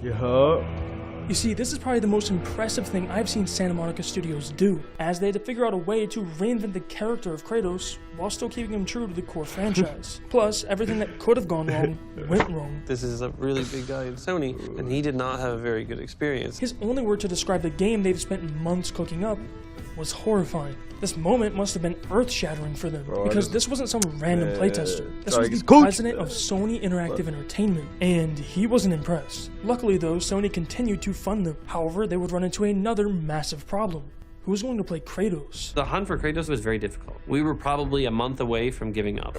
You see, this is probably the most impressive thing I've seen Santa Monica Studios do, as they had to figure out a way to reinvent the character of Kratos while still keeping him true to the core franchise. Plus, everything that could have gone wrong went wrong. This is a really big guy in Sony, and he did not have a very good experience. His only word to describe the game they've spent months cooking up was horrifying. This moment must have been earth-shattering for them, because this wasn't some random playtester. This was the president of Sony Interactive Entertainment, and he wasn't impressed. Luckily though, Sony continued to fund them. However, they would run into another massive problem. Who was going to play Kratos? The hunt for Kratos was very difficult. We were probably a month away from giving up.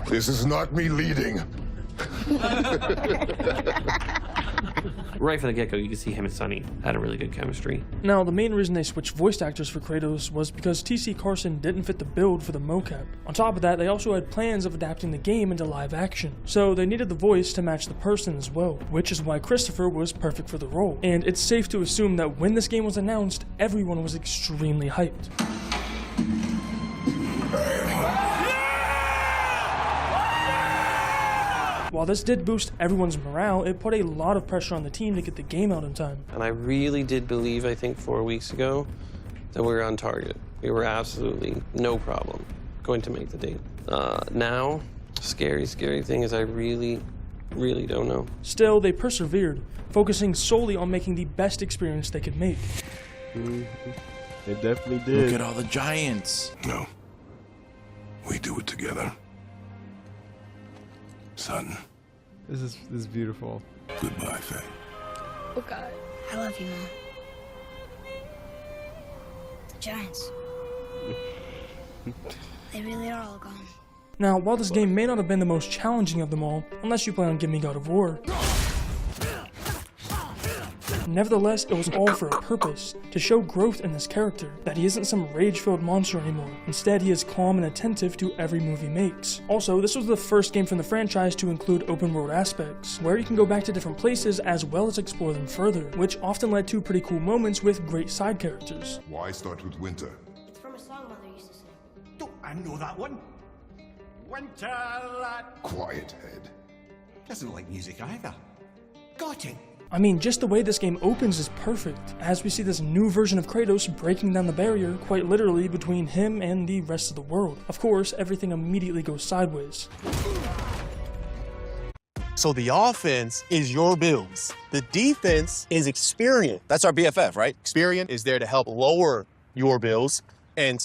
This is not me leading. Right from the get-go, you could see him and Sonny had a really good chemistry. Now, the main reason they switched voice actors for Kratos was because T.C. Carson didn't fit the build for the mocap. On top of that, they also had plans of adapting the game into live action, so they needed the voice to match the person as well, which is why Christopher was perfect for the role. And it's safe to assume that when this game was announced, everyone was extremely hyped. While this did boost everyone's morale, it put a lot of pressure on the team to get the game out in time. And I really did believe, I think 4 weeks ago, that we were on target. We were absolutely no problem going to make the date. Now, scary thing is I really don't know. Still, they persevered, focusing solely on making the best experience they could make. They definitely did. Look at all the giants. No. We do it together. Son. This is beautiful. Goodbye, Faye. Oh God. I love you, Mom. The giants. They really are all gone. Now, while this game may not have been the most challenging of them all, unless you plan on Give Me God of War, nevertheless, it was all for a purpose, to show growth in this character, that he isn't some rage-filled monster anymore. Instead, he is calm and attentive to every move he makes. Also, this was the first game from the franchise to include open-world aspects, where you can go back to different places as well as explore them further, which often led to pretty cool moments with great side characters. Why start with winter? It's from a song Mother used to sing. Don't I know that one? Winter, lad. Quiet, head. Doesn't like music either. Got it. I mean, just the way this game opens is perfect, as we see this new version of Kratos breaking down the barrier, quite literally, between him and the rest of the world. Of course, everything immediately goes sideways. So the offense is your builds. The defense is Experian. That's our BFF, right? Experian is there to help lower your builds and...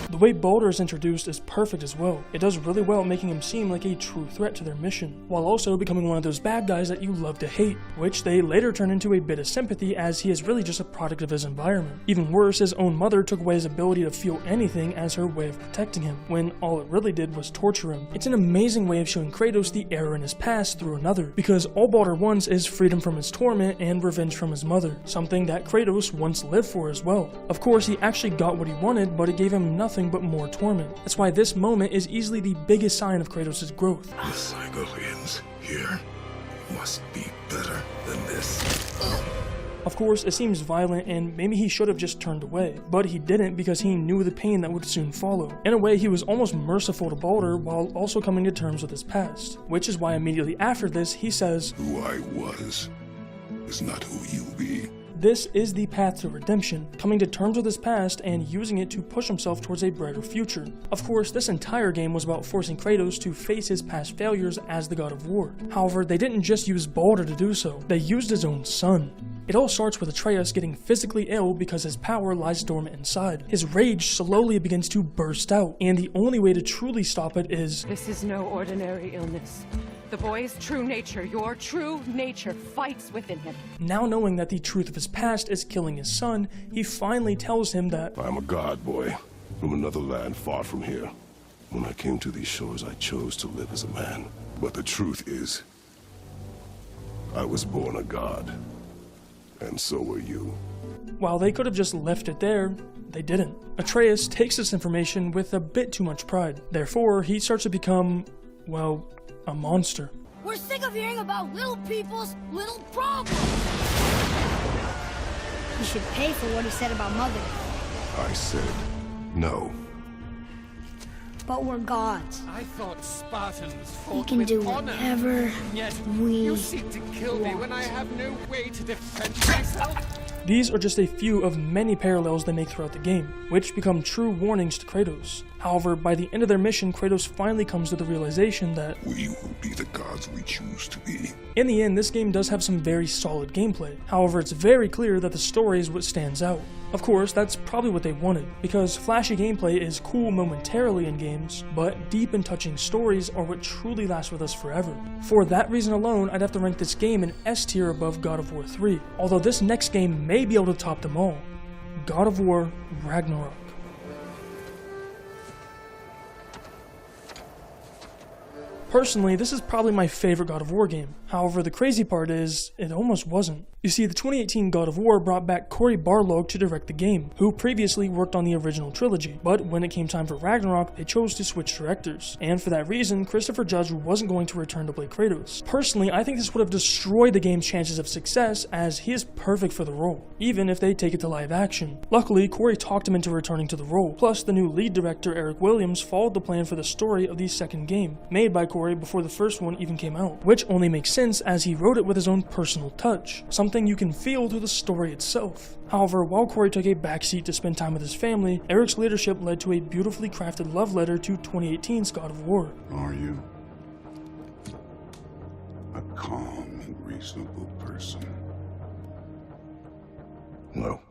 The way Baldur is introduced is perfect as well. It does really well making him seem like a true threat to their mission, while also becoming one of those bad guys that you love to hate, which they later turn into a bit of sympathy as he is really just a product of his environment. Even worse, his own mother took away his ability to feel anything as her way of protecting him, when all it really did was torture him. It's an amazing way of showing Kratos the error in his past through another, because all Baldur wants is freedom from his torment and revenge from his mother, something that Kratos once lived for as well. Of course, he actually got what he wanted, but it gave him nothing but more torment. That's why this moment is easily the biggest sign of Kratos' growth. The cycle ends here. Must be better than this. Of course, it seems violent and maybe he should have just turned away, but he didn't because he knew the pain that would soon follow. In a way, he was almost merciful to Baldur while also coming to terms with his past, which is why immediately after this, he says, "Who I was is not who you be." This is the path to redemption, coming to terms with his past and using it to push himself towards a brighter future. Of course, this entire game was about forcing Kratos to face his past failures as the God of War. However, they didn't just use Baldur to do so, they used his own son. It all starts with Atreus getting physically ill because his power lies dormant inside. His rage slowly begins to burst out, and the only way to truly stop it is... This is no ordinary illness. The boy's true nature, your true nature, fights within him. Now knowing that the truth of his past is killing his son, he finally tells him that I'm a god boy from another land far from here. When I came to these shores, I chose to live as a man. But the truth is, I was born a god. And so were you. While they could have just left it there, they didn't. Atreus takes this information with a bit too much pride. Therefore, he starts to become, well, a monster. We're sick of hearing about little people's little problems. He should pay for what he said about Mother. I said no. But we're gods. I thought Spartans We fought can with do honor. whatever Yet we you seek to kill me when I have no way to defend myself. These are just a few of many parallels they make throughout the game, which become true warnings to Kratos. However, by the end of their mission, Kratos finally comes to the realization that We will be the gods we choose to be. in the end, this game does have some very solid gameplay. However, it's very clear that the story is what stands out. Of course, that's probably what they wanted, because flashy gameplay is cool momentarily in games, but deep and touching stories are what truly last with us forever. For that reason alone, I'd have to rank this game in S tier above God of War 3, although this next game may be able to top them all. God of War Ragnarok. Personally, this is probably my favorite God of War game. However, the crazy part is, it almost wasn't. You see, the 2018 God of War brought back Cory Barlog to direct the game, who previously worked on the original trilogy, but when it came time for Ragnarok, they chose to switch directors. And for that reason, Christopher Judge wasn't going to return to play Kratos. Personally, I think this would have destroyed the game's chances of success, as he is perfect for the role, even if they take it to live action. Luckily, Cory talked him into returning to the role, plus the new lead director Eric Williams followed the plan for the story of the second game, made by Cory before the first one even came out, which only makes sense as he wrote it with his own personal touch, something you can feel through the story itself. However, while Cory took a backseat to spend time with his family, Eric's leadership led to a beautifully crafted love letter to 2018's God of War. Are you a calm and reasonable person? No.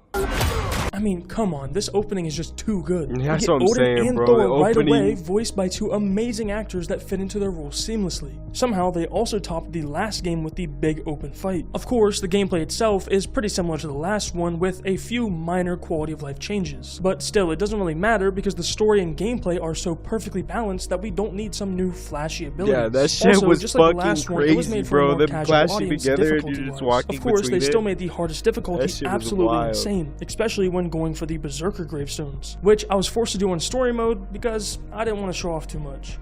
I mean, come on, this opening is just too good. Yeah, that's we get what I'm Odin saying, and bro. Thor The right opening- away, voiced by two amazing actors that fit into their roles seamlessly. Somehow, they also topped the last game with the big open fight. Of course, the gameplay itself is pretty similar to the last one with a few minor quality of life changes. But still, it doesn't really matter because the story and gameplay are so perfectly balanced that we don't need some new flashy abilities. Yeah, that shit also, was just like the fucking last one, it was crazy, made for a bro. more Them casual clashing audience together and you're difficulty-wise. just walking Of course, between they still it. made the hardest difficulty That shit was absolutely wild. insane, especially when going for the Berserker gravestones, which I was forced to do in story mode because I didn't want to show off too much.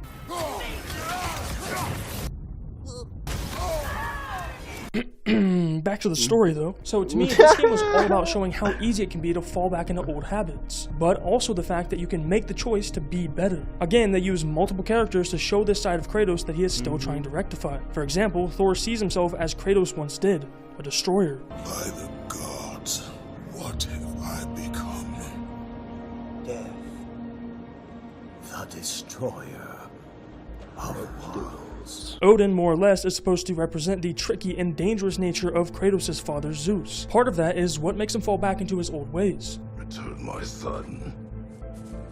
Back to the story though. So to me, this game was all about showing how easy it can be to fall back into old habits, but also the fact that you can make the choice to be better. Again, they use multiple characters to show this side of Kratos that he is still trying to rectify. For example, Thor sees himself as Kratos once did, a destroyer. By the gods, what have I become? Death, the destroyer of worlds. Odin, more or less, is supposed to represent the tricky and dangerous nature of Kratos' father Zeus. Part of that is what makes him fall back into his old ways. Return, my son,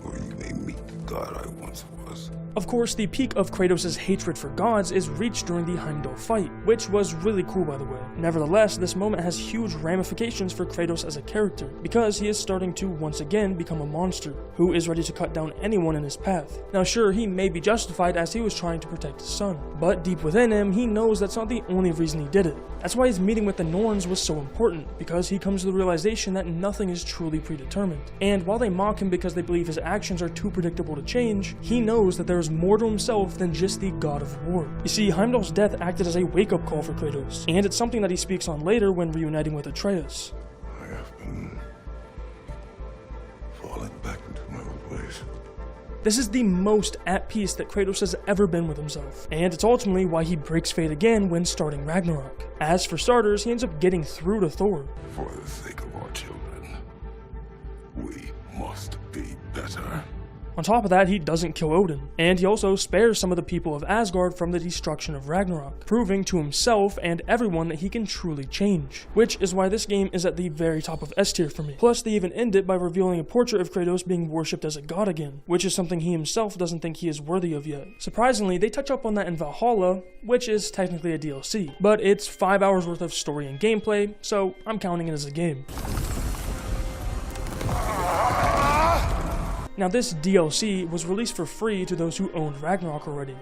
or you may meet the god I once was. Of course, the peak of Kratos' hatred for gods is reached during the Heimdall fight, which was really cool by the way. Nevertheless, this moment has huge ramifications for Kratos as a character, because he is starting to once again become a monster, who is ready to cut down anyone in his path. Now sure, he may be justified as he was trying to protect his son, but deep within him, he knows that's not the only reason he did it. That's why his meeting with the Norns was so important, because he comes to the realization that nothing is truly predetermined. And while they mock him because they believe his actions are too predictable to change, he knows that there is more to himself than just the god of war. You see, Heimdall's death acted as a wake-up call for Kratos, and it's something that he speaks on later when reuniting with Atreus. I have been falling back into my old ways. This is the most at peace that Kratos has ever been with himself, and it's ultimately why he breaks fate again when starting Ragnarok. As for starters, he ends up getting through to Thor. For the sake of our children, we must be better. On top of that, he doesn't kill Odin, and he also spares some of the people of Asgard from the destruction of Ragnarok, proving to himself and everyone that he can truly change, which is why this game is at the very top of S tier for me. Plus, they even end it by revealing a portrait of Kratos being worshipped as a god again, which is something he himself doesn't think he is worthy of yet. Surprisingly, they touch up on that in Valhalla, which is technically a DLC, but it's 5 hours worth of story and gameplay, so I'm counting it as a game. Now this DLC was released for free to those who owned Ragnarok already.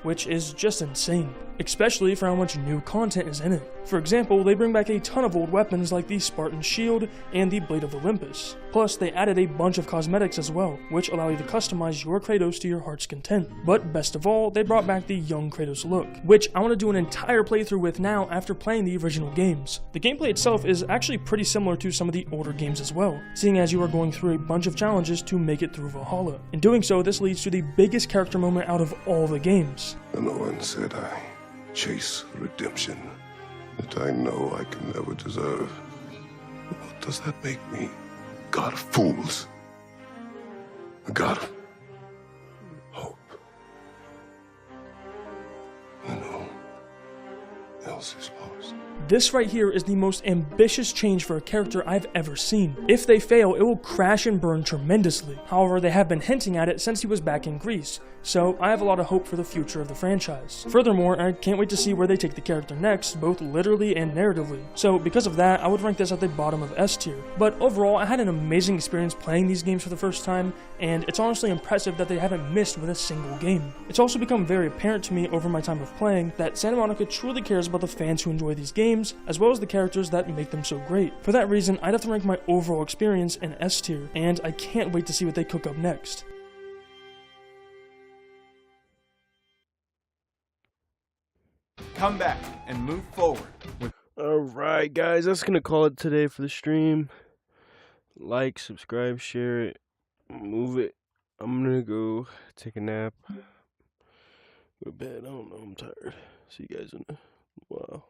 which is just insane, especially for how much new content is in it. For example, they bring back a ton of old weapons like the Spartan Shield and the Blade of Olympus. Plus, they added a bunch of cosmetics as well, which allow you to customize your Kratos to your heart's content. But best of all, they brought back the young Kratos look, which I want to do an entire playthrough with now after playing the original games. The gameplay itself is actually pretty similar to some of the older games as well, seeing as you are going through a bunch of challenges to make it through Valhalla. In doing so, this leads to the biggest character moment out of all the games. And the one said I chase redemption that I know I can never deserve. What does that make me? God of fools. A god of hope. When all else is lost. This right here is the most ambitious change for a character I've ever seen. If they fail, it will crash and burn tremendously. However, they have been hinting at it since he was back in Greece, so I have a lot of hope for the future of the franchise. Furthermore, I can't wait to see where they take the character next, both literally and narratively. So because of that, I would rank this at the bottom of S tier. But overall, I had an amazing experience playing these games for the first time, and it's honestly impressive that they haven't missed with a single game. It's also become very apparent to me over my time of playing that Santa Monica truly cares about the fans who enjoy these games, as well as the characters that make them so great. For that reason, I'd have to rank my overall experience in S tier, and I can't wait to see what they cook up next. Come back and move forward. Alright guys, that's gonna call it today for the stream. Like, subscribe, share it, move it. I'm gonna go take a nap. Go to bed, I don't know, I'm tired. See you guys in a while.